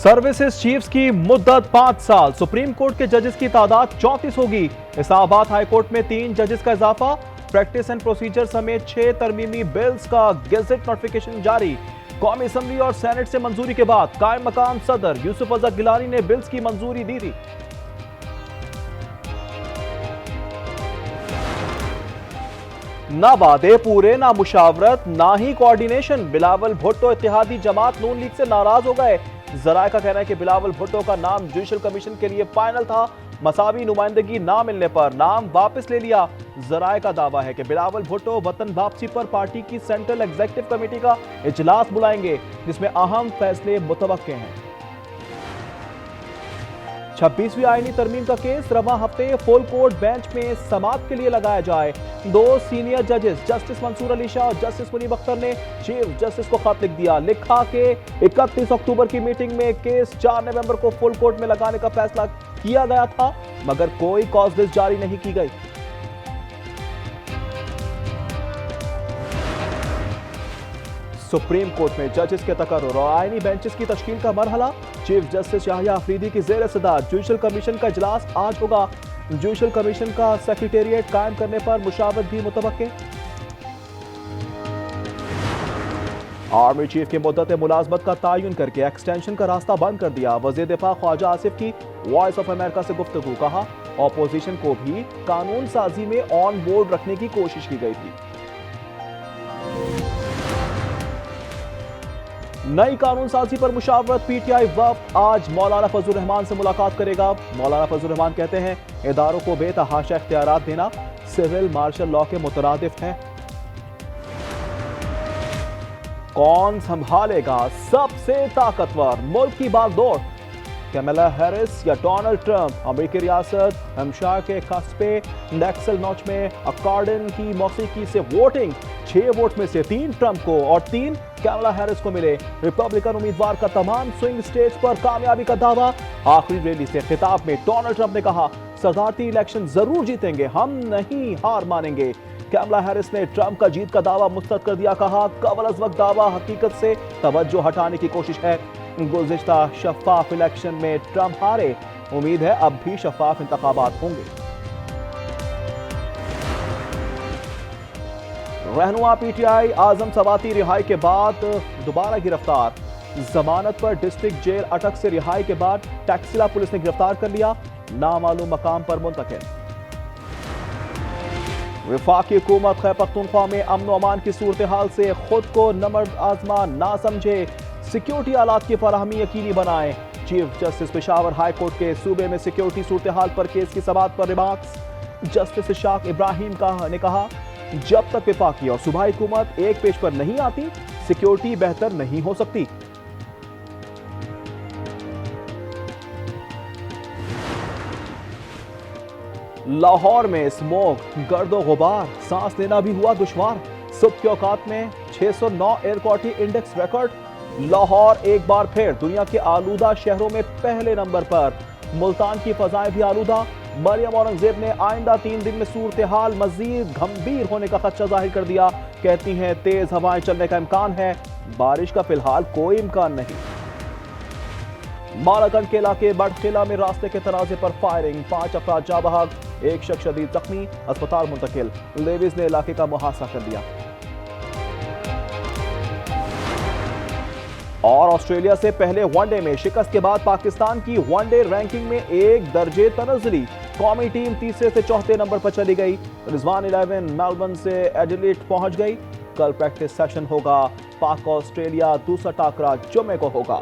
Services chiefs की मुद्दत 5 साल। सुप्रीम कोर्ट के जजेस की तादाद 34 होगी। इस्लामाबाद हाई कोर्ट में 3 जजेस का इजाफा। प्रैक्टिस एंड प्रोसीजर समेत 6 तरमीमी बिल्स का गेजेट नोटिफिकेशन जारी। कौमी असम्बली और सेनेट से मंजूरी के बाद कायम मकाम सदर यूसुफ अजहर गिलानी ने बिल्स की मंजूरी दी थी। ना वादे पूरे, ना मुशावरत, ना ही कोऑर्डिनेशन। बिलावल भुट्टो इत्तेहादी जमात नून लीग से नाराज हो गए। जराए का कहना है कि बिलावल भुट्टो का नाम जुडिशल कमीशन के लिए फाइनल था, मसावी नुमाइंदगी ना मिलने पर नाम वापस ले लिया। जराए का दावा है कि बिलावल भुट्टो वतन वापसी पर पार्टी की सेंट्रल एग्जीक्यूटिव कमेटी का इजलास बुलाएंगे, जिसमें अहम फैसले मुतवक्के हैं। 26वीं आईनी तरमीम का केस रवां हफ्ते फुल कोर्ट बेंच में समाअत के लिए लगाया जाए। 2 सीनियर जजेस जस्टिस मंसूर अली शाह और जस्टिस मुनीब अख्तर ने चीफ जस्टिस को खत लिख दिया। लिखा कि 31 अक्टूबर की मीटिंग में केस 4 नवंबर को फुल कोर्ट में लगाने का फैसला किया गया था, मगर कोई कॉज लिस्ट जारी नहीं की गई। सुप्रीम कोर्ट में जजेस के तकर्रुर और आईनी बेंचेस की तश्कील का मरहला। चीफ जस्टिस याहिया अफरीदी की ज़ेर सदारत जुडिशल कमीशन का इजलास आज होगा। जुडिशल कमीशन का सेक्रेटेरिएट कायम करने पर मुशावरत भी मुतवक्के। आर्मी चीफ की मुद्दत मुलाजमत का तयन करके एक्सटेंशन का रास्ता बंद कर दिया। वज़ीर दिफा ख्वाजा आसिफ की वॉइस ऑफ अमेरिका से गुफ्तगू। कहा, ऑपोजिशन को भी कानून साजी में ऑन बोर्ड रखने की कोशिश की गई थी। नई कानून साजी पर मुशावरत। पीटीआई वफ्द आज मौलाना फजल रहमान से मुलाकात करेगा। मौलाना फजल रहमान कहते हैं, इदारों को बेतहाशा इख्तियारात देना सिविल मार्शल लॉ के मुतरादिफ है। कौन संभालेगा सबसे ताकतवर मुल्क की बागडोर, कैमला हैरिस या डोनाल्ड ट्रंप? अमेरिकी रियासत हैम्पशायर के कस्बे नेक्सल नॉच में अकॉर्डियन की मौसीकी से वोटिंग। 6 वोट में से 3 ट्रंप को और 3 कैमला हैरिस को मिले। रिपब्लिकन उम्मीदवार का तमाम स्विंग स्टेट्स पर कामयाबी का दावा। आखिरी रैली से खिताब में डोनाल्ड ट्रंप ने कहा, सदारती इलेक्शन जरूर जीतेंगे, हम नहीं हार मानेंगे। कैमला हैरिस ने ट्रंप का जीत का दावा मुस्तरद कर दिया। कहा, कबल अज़ वक्त दावा हकीकत से तवज्जो हटाने की कोशिश है। गुज़िश्ता शफ़ाफ इलेक्शन में ट्रंप हारे, उम्मीद है अब भी शफ़ाफ इंतखाबात होंगे। रहनुमा पीटीआई आजम सवाती रिहाई के बाद दोबारा गिरफ्तार। जमानत पर डिस्ट्रिक्ट जेल अटक से रिहाई के बाद टैक्सिला पुलिस ने गिरफ्तार कर लिया, नामालूम मकाम पर मुंतकिल। वफाकी हुकूमत खैबर पख्तूनख्वा में अमन व अमान की सूरत हाल से खुद को नमर्द आजमा ना समझे, सिक्योरिटी आलात की फराहमी यकीनी बनाए। Chief justice Peshawar high court के सूबे में सिक्योरिटी सूरत हाल पर केस की समाअत पर रिमार्क्स। जस्टिस इशाक इब्राहिम ने कहा, जब तक वफाकी और सूबाई हुकूमत एक पेज पर नहीं आती, सिक्योरिटी बेहतर नहीं हो सकती। लाहौर में स्मोक, गर्दो गुबार, सांस लेना भी हुआ दुश्वार। सुबह के औकात में 609 air quality index record. Lahore एक बार फिर दुनिया के आलूदा शहरों में पहले नंबर पर। मुल्तान की फजाएं भी आलूदा। मरियम औरंगजेब ने आइंदा 3 दिन में सूरत हाल मजीद गंभीर होने का खदशा जाहिर कर दिया। कहती हैं, तेज हवाएं चलने का इम्कान है, बारिश का फिलहाल कोई इम्कान नहीं। मालागंज के इलाके बड़किला में रास्ते के तराजे पर फायरिंग, 5 अफराद जाँ बहक, 1 शख्स शदीद जख्मी, अस्पताल मुंतकिल। लेविस ने इलाके का मुहासा कर दिया। और ऑस्ट्रेलिया से पहले वनडे में शिकस्त के बाद पाकिस्तान की वनडे रैंकिंग में 1 दर्जे तनज़्ज़ुली। कौमी टीम तीसरे से चौथे नंबर पर चली गई। रिजवान 11 मेलबर्न से एडिलेड पहुंच गई। कल प्रैक्टिस सेशन होगा। पाक ऑस्ट्रेलिया दूसरा टाकरा जुम्मे को होगा।